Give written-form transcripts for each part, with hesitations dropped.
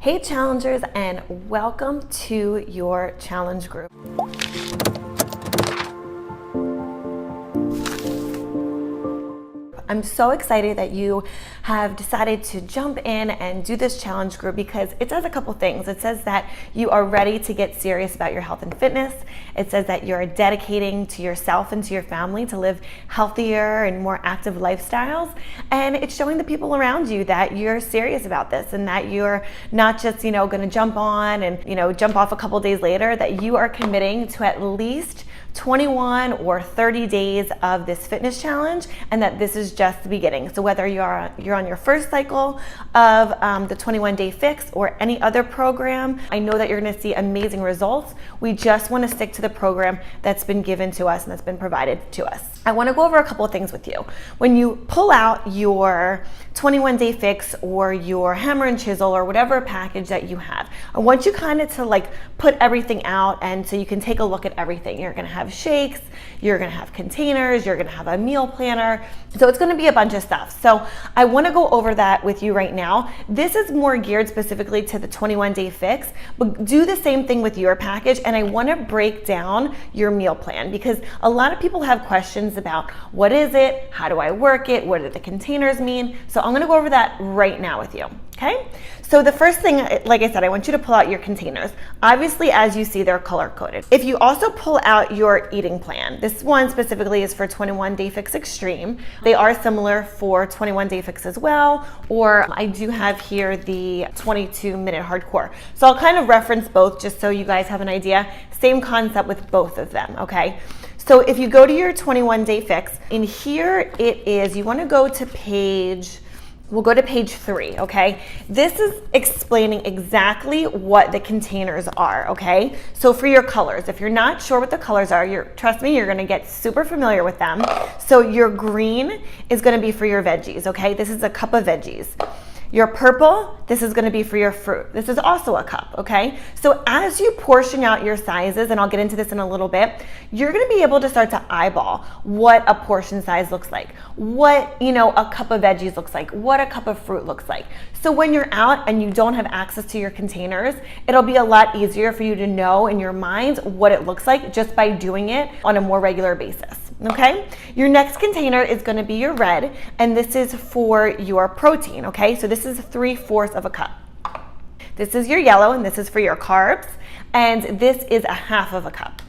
Hey challengers, and welcome to your challenge group. I'm so excited that you have decided to jump in and do this challenge group because it says a couple things. It says that you are ready to get serious about your health and fitness. It says that you're dedicating to yourself and to your family to live healthier and more active lifestyles. And it's showing the people around you that you're serious about this and that you're not just, going to jump on and, jump off a couple days later, that you are committing to at least 21 or 30 days of this fitness challenge, and that this is just the beginning. So whether you're on your first cycle of the 21-day fix or any other program, I know that you're going to see amazing results. We just want to stick to the program that's been given to us and that's been provided to us. I want to go over a couple of things with you. When you pull out your 21-day fix or your hammer and chisel or whatever package that you have, I want you kind of to put everything out, and so you can take a look at everything. You're going to have shakes, you're going to have containers, you're going to have a meal planner. So it's going to be a bunch of stuff. So I want to go over that with you right now. This is more geared specifically to the 21-day fix, but do the same thing with your package. And I want to break down your meal plan because a lot of people have questions about what is it, how do I work it, what do the containers mean? So I'm going to go over that right now with you. Okay, so the first thing, like I said, I want you to pull out your containers. Obviously, as you see, they're color coded. If you also pull out your eating plan, this one specifically is for 21-day fix extreme. They are similar for 21-day fix as well, or I do have here the 22-minute hardcore. So I'll kind of reference both just so you guys have an idea. Same concept with both of them, okay? So if you go to your 21-day fix, in here it is, you want to go to page, we'll go to page 3, okay? This is explaining exactly what the containers are, okay? So for your colors, if you're not sure what the colors are, trust me, you're gonna get super familiar with them. So your green is gonna be for your veggies, okay? This is a cup of veggies. Your purple, this is gonna be for your fruit. This is also a cup, okay? So as you portion out your sizes, and I'll get into this in a little bit, you're gonna be able to start to eyeball what a portion size looks like, what, a cup of veggies looks like, what a cup of fruit looks like. So when you're out and you don't have access to your containers, it'll be a lot easier for you to know in your mind what it looks like just by doing it on a more regular basis. Okay, your next container is going to be your red, and this is for your protein. Okay, so this is 3/4 of a cup. This is your yellow, and this is for your carbs, and this is a 1/2 of a cup.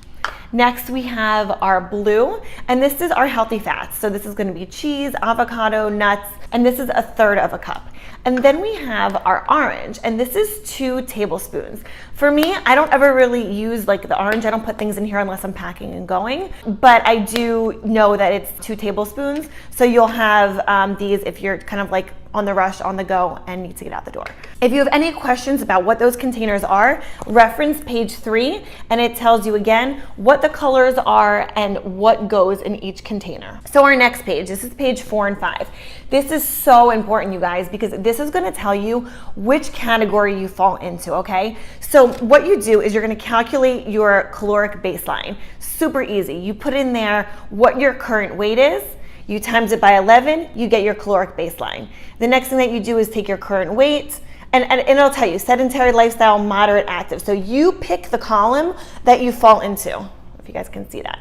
Next, we have our blue, and this is our healthy fats. So this is going to be cheese, avocado, nuts, and this is a 1/3 of a cup. And then we have our orange, and this is 2 tablespoons. For me, I don't ever really use the orange. I don't put things in here unless I'm packing and going, but I do know that it's 2 tablespoons. So you'll have these if you're kind of on the rush, on the go, and need to get out the door. If you have any questions about what those containers are, reference page 3, and it tells you again what the colors are and what goes in each container. So our next page, this is page 4 and 5. This is so important, you guys, because this is gonna tell you which category you fall into, okay? So what you do is you're gonna calculate your caloric baseline. Super easy. You put in there what your current weight is, you times it by 11, you get your caloric baseline. The next thing that you do is take your current weight, and it'll tell you sedentary lifestyle, moderate, active. So you pick the column that you fall into, if you guys can see that.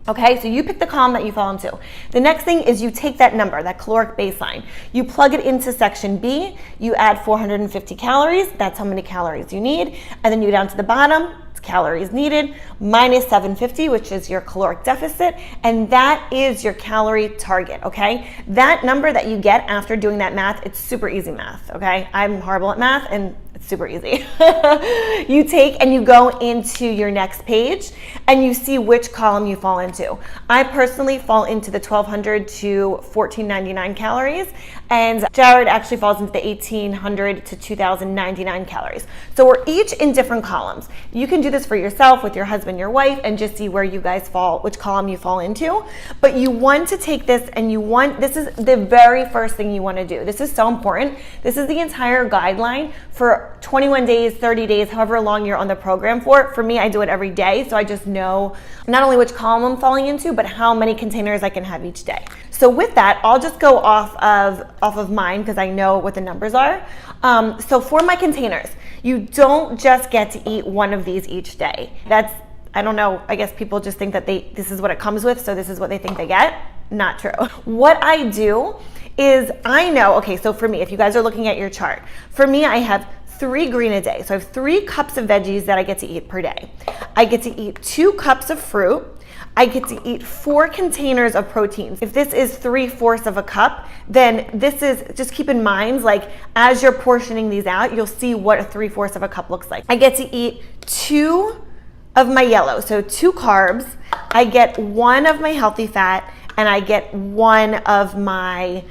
Okay, so you pick the column that you fall into. The next thing is you take that number, that caloric baseline, you plug it into section B, you add 450 calories, that's how many calories you need, and then you go down to the bottom, calories needed, minus 750, which is your caloric deficit, and that is your calorie target, okay? That number that you get after doing that math, it's super easy math, okay? I'm horrible at math, and it's super easy. You take and you go into your next page, and you see which column you fall into. I personally fall into the 1,200 to 1,499 calories, and Jared actually falls into the 1,800 to 2,099 calories. So we're each in different columns. You can do this for yourself, with your husband, your wife, and just see where you guys fall, which column you fall into. But you want to take this, and this is the very first thing you want to do. This is so important. This is the entire guideline for 21 days, 30 days, however long you're on the program for. For me, I do it every day, so I just know not only which column I'm falling into, but how many containers I can have each day. So with that, I'll just go off of mine because I know what the numbers are. So for my containers, you don't just get to eat one of these each day. That's, I don't know, I guess people just think that this is what it comes with, so this is what they think they get. Not true. What I do is I know, okay, so for me, if you guys are looking at your chart, for me, I have 3 green a day. So I have 3 cups of veggies that I get to eat per day. I get to eat 2 cups of fruit. I get to eat 4 containers of proteins. If this is 3/4 of a cup, then this is, just keep in mind, like as you're portioning these out, you'll see what a 3/4 of a cup looks like. I get to eat 2 of my yellow, so 2 carbs. I get 1 of my healthy fat, and I get 1 of my,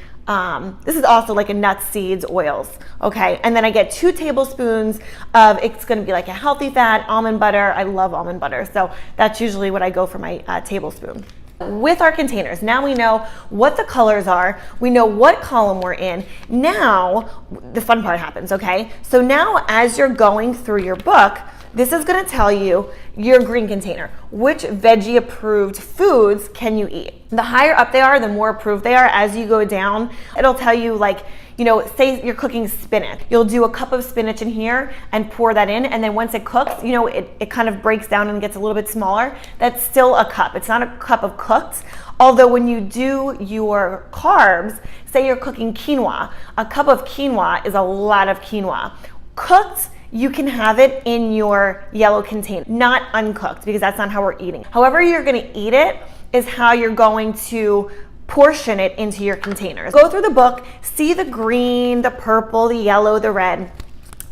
this is also like a nuts, seeds, oils, okay? And then I get 2 tablespoons of, it's gonna be like a healthy fat, almond butter. I love almond butter, so that's usually what I go for my tablespoon. With our containers, now we know what the colors are, we know what column we're in. Now, the fun part happens, okay? So now as you're going through your book, this is gonna tell you your green container. Which veggie approved foods can you eat? The higher up they are, the more approved they are. As you go down, it'll tell you, like, you know, say you're cooking spinach. You'll do a cup of spinach in here and pour that in, and then once it cooks, you know, it kind of breaks down and gets a little bit smaller. That's still a cup. It's not a cup of cooked. Although when you do your carbs, say you're cooking quinoa, a cup of quinoa is a lot of quinoa. Cooked, you can have it in your yellow container, not uncooked, because that's not how we're eating. However you're gonna eat it is how you're going to portion it into your containers. Go through the book, see the green, the purple, the yellow, the red,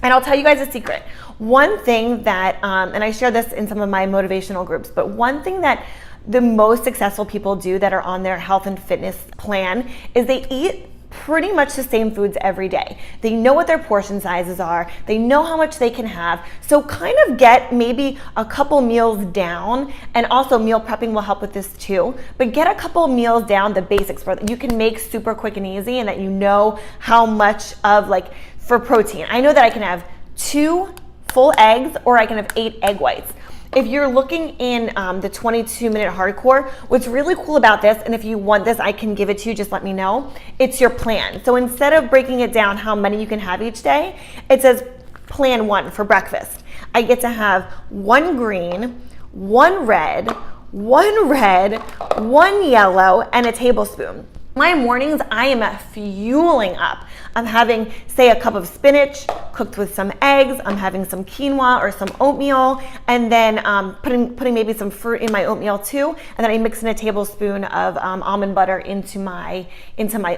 and I'll tell you guys a secret. One thing that, and I share this in some of my motivational groups, but one thing that the most successful people do that are on their health and fitness plan is they eat pretty much the same foods every day. They know what their portion sizes are. They know how much they can have. So kind of get maybe a couple meals down, and also meal prepping will help with this too, but get a couple meals down, the basics for that you can make super quick and easy, and that you know how much of, like, for protein. I know that I can have 2 full eggs, or I can have 8 egg whites. If you're looking in the 22-minute hardcore, what's really cool about this, and if you want this, I can give it to you, just let me know, it's your plan. So instead of breaking it down how many you can have each day, it says plan 1 for breakfast. I get to have 1 green, 1 red, 1 yellow, and a tablespoon. My mornings, I am fueling up. I'm having, say, a cup of spinach cooked with some eggs. I'm having some quinoa or some oatmeal, and then putting maybe some fruit in my oatmeal too. And then I mix in a tablespoon of almond butter into my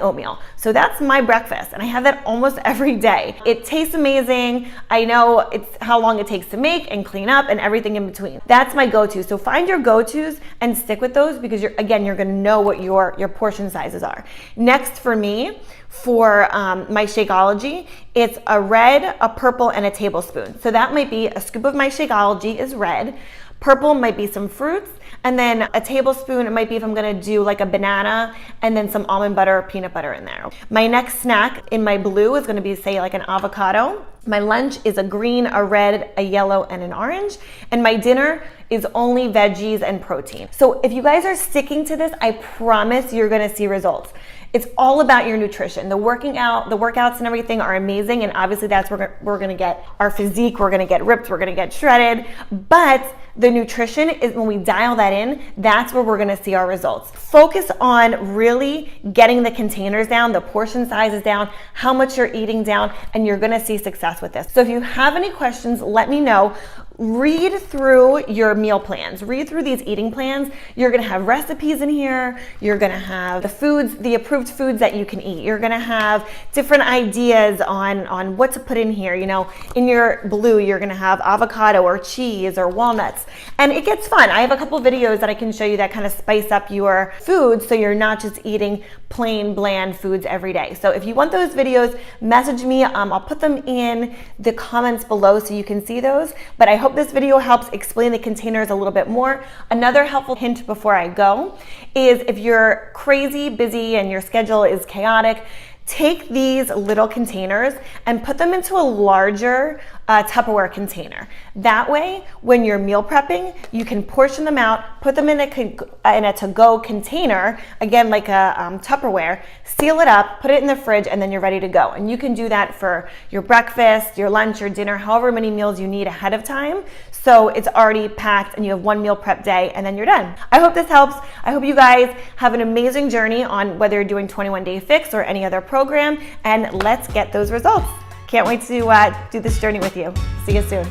oatmeal. So that's my breakfast, and I have that almost every day. It tastes amazing. I know it's how long it takes to make and clean up and everything in between. That's my go-to. So find your go-tos and stick with those, because you're going to know what your portion sizes are. Next for me, for my Shakeology, it's a red, a purple, and a tablespoon. So that might be a scoop of my Shakeology is red, purple might be some fruits, and then a tablespoon, it might be if I'm gonna do like a banana, and then some almond butter or peanut butter in there. My next snack in my blue is gonna be, say, like an avocado. My lunch is a green, a red, a yellow, and an orange. And my dinner is only veggies and protein. So if you guys are sticking to this, I promise you're gonna see results. It's all about your nutrition. The workouts and everything are amazing, and obviously that's where we're gonna get our physique, we're gonna get ripped, we're gonna get shredded, but the nutrition is, when we dial that in, that's where we're gonna see our results. Focus on really getting the containers down, the portion sizes down, how much you're eating down, and you're gonna see success with this. So if you have any questions, let me know. Read through your meal plans, read through these eating plans. You're gonna have recipes in here. You're gonna have the foods, the approved foods that you can eat. You're gonna have different ideas on what to put in here. You know, in your blue, you're gonna have avocado or cheese or walnuts. And it gets fun. I have a couple videos that I can show you that kind of spice up your food, so you're not just eating plain bland foods every day. So if you want those videos, message me. I'll put them in the comments below so you can see those. But I hope this video helps explain the containers a little bit more. Another helpful hint before I go is, if you're crazy busy and your schedule is chaotic, take these little containers and put them into a larger Tupperware container. That way, when you're meal prepping, you can portion them out, put them in a to-go container, again like a Tupperware, seal it up, put it in the fridge, and then you're ready to go. And you can do that for your breakfast, your lunch, your dinner, however many meals you need ahead of time. So it's already packed and you have one meal prep day and then you're done. I hope this helps. I hope you guys have an amazing journey on whether you're doing 21 Day Fix or any other program, and let's get those results. Can't wait to do this journey with you. See you soon.